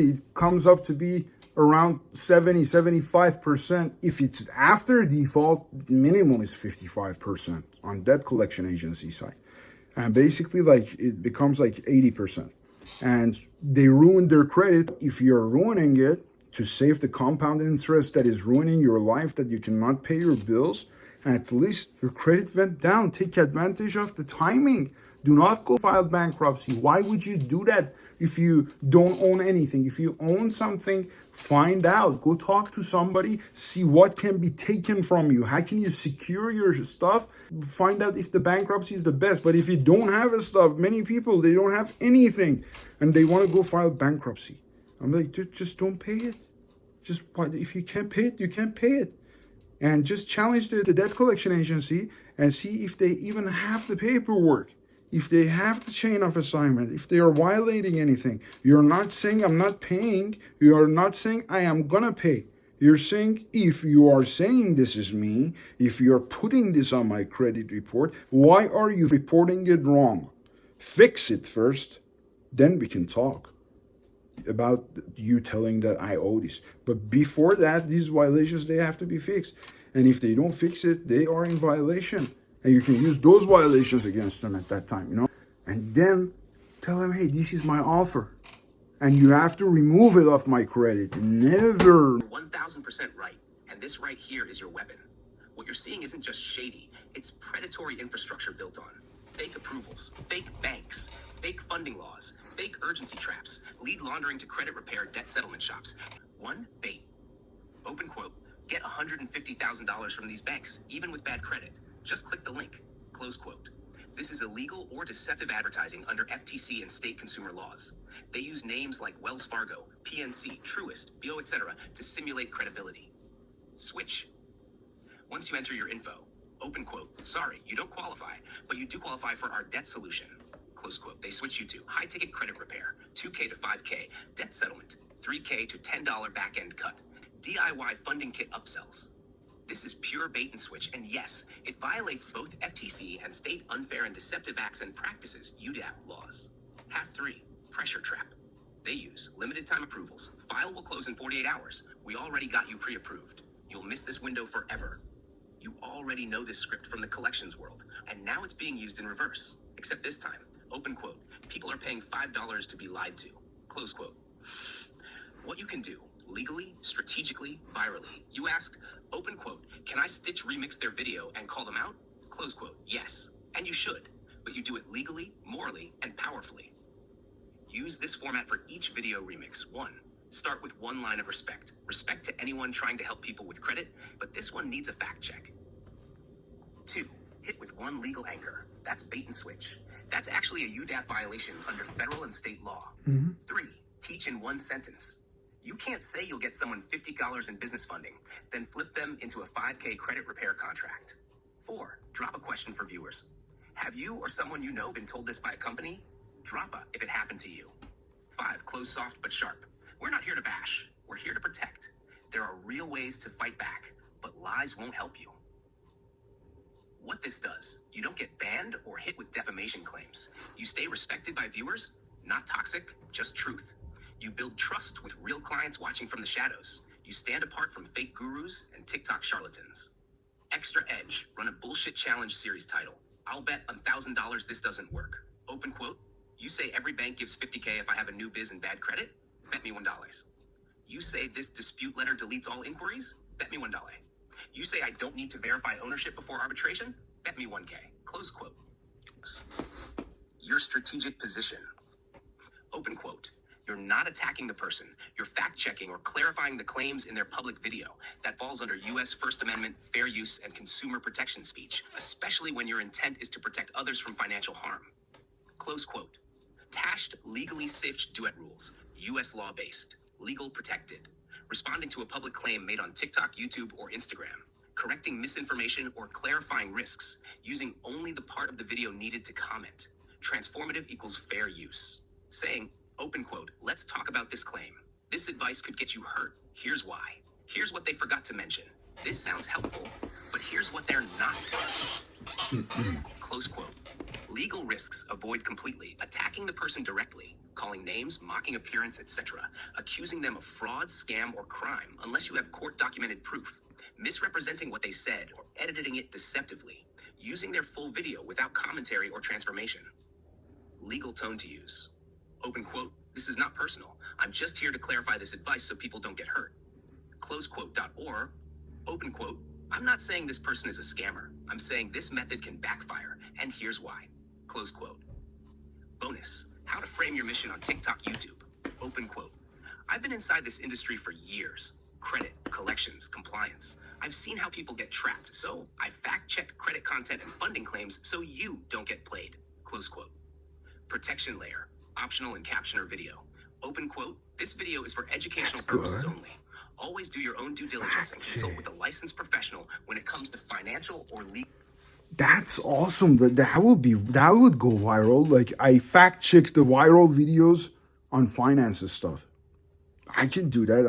it comes up to be around 75%. If it's after default, minimum is 55% on debt collection agency side. And basically, like, it becomes like 80%. And they ruin their credit. If you're ruining it to save the compound interest that is ruining your life, that you cannot pay your bills, and at least your credit went down. Take advantage of the timing. Do not go file bankruptcy. Why would you do that if you don't own anything? If you own something, find out. Go talk to somebody. See what can be taken from you. How can you secure your stuff? Find out if the bankruptcy is the best. But if you don't have the stuff, many people, they don't have anything and they want to go file bankruptcy. I'm like, dude, just don't pay it. Just, if you can't pay it, you can't pay it. And just challenge the debt collection agency and see if they even have the paperwork, if they have the chain of assignment, if they are violating anything. You're not saying I'm not paying. You are not saying I am gonna pay. You're saying if you are saying this is me, if you're putting this on my credit report, why are you reporting it wrong? Fix it first, then we can talk about you telling that I owe this. But before that, these violations, they have to be fixed. And if they don't fix it, they are in violation. And you can use those violations against them at that time, you know? And then tell them, hey, this is my offer. And you have to remove it off my credit. Never. 1000% right. And this right here is your weapon. What you're seeing isn't just shady. It's predatory infrastructure built on fake approvals, fake banks, fake funding laws, fake urgency traps, lead laundering to credit repair debt settlement shops. One, bait. Open quote, get $150,000 from these banks, even with bad credit. Just click the link. Close quote. This is illegal or deceptive advertising under FTC and state consumer laws. They use names like Wells Fargo, PNC, Truist, BO, etc. to simulate credibility. Switch. Once you enter your info, open quote, sorry, you don't qualify, but you do qualify for our debt solution. Close quote. They switch you to high ticket credit repair, $2K to $5K, debt settlement, $3K to $10 back end cut, DIY funding kit upsells. This is pure bait and switch, and yes, it violates both FTC and state unfair and deceptive acts and practices UDAP laws. Half 3, pressure trap. They use limited time approvals. File will close in 48 hours. We already got you pre-approved. You'll miss this window forever. You already know this script from the collections world, and now it's being used in reverse. Except this time, open quote, people are paying $5 to be lied to. Close quote. What you can do, legally, strategically, virally. You asked, open quote, can I stitch remix their video and call them out? Close quote, yes. And you should, but you do it legally, morally, and powerfully. Use this format for each video remix. 1, start with one line of respect. Respect to anyone trying to help people with credit, but this one needs a fact check. 2, hit with one legal anchor. That's bait and switch. That's actually a UDAP violation under federal and state law. 3, teach in one sentence. You can't say you'll get someone $50 in business funding, then flip them into a $5K credit repair contract. 4, drop a question for viewers. Have you or someone you know been told this by a company? Drop a if it happened to you. 5, close soft but sharp. We're not here to bash. We're here to protect. There are real ways to fight back, but lies won't help you. What this does, you don't get banned or hit with defamation claims. You stay respected by viewers, not toxic, just truth. You build trust with real clients watching from the shadows. You stand apart from fake gurus and TikTok charlatans. Extra edge, run a bullshit challenge series title. I'll bet $1,000 this doesn't work. Open quote, you say every bank gives $50K if I have a new biz and bad credit? Bet me $1. You say this dispute letter deletes all inquiries? Bet me $1. You say I don't need to verify ownership before arbitration? Bet me $1K. Close quote. Your strategic position. Open quote. You're not attacking the person. You're fact-checking or clarifying the claims in their public video. That falls under U.S. First Amendment, fair use, and consumer protection speech, especially when your intent is to protect others from financial harm. Close quote. Tashed, legally safe duet rules. U.S. law-based. Legal protected. Responding to a public claim made on TikTok, YouTube, or Instagram. Correcting misinformation or clarifying risks. Using only the part of the video needed to comment. Transformative equals fair use. Saying, open quote, let's talk about this claim. This advice could get you hurt. Here's why. Here's what they forgot to mention. This sounds helpful, but here's what they're not. Close quote. Legal risks avoid completely. Attacking the person directly, calling names, mocking appearance, etc. Accusing them of fraud, scam, or crime unless you have court-documented proof. Misrepresenting what they said or editing it deceptively. Using their full video without commentary or transformation. Legal tone to use. Open quote, this is not personal. I'm just here to clarify this advice so people don't get hurt. Close quote. Or, open quote, I'm not saying this person is a scammer. I'm saying this method can backfire, and here's why. Close quote. Bonus, how to frame your mission on TikTok, YouTube. Open quote. I've been inside this industry for years. Credit, collections, compliance. I've seen how people get trapped, so I fact-check credit content and funding claims so you don't get played. Close quote. Protection layer, optional in caption or video. Open quote, this video is for educational purposes only. Always do your own due diligence and consult with a licensed professional when it comes to financial or legal. That's awesome. That would go viral. Like, I fact check the viral videos on finances stuff. I can do that.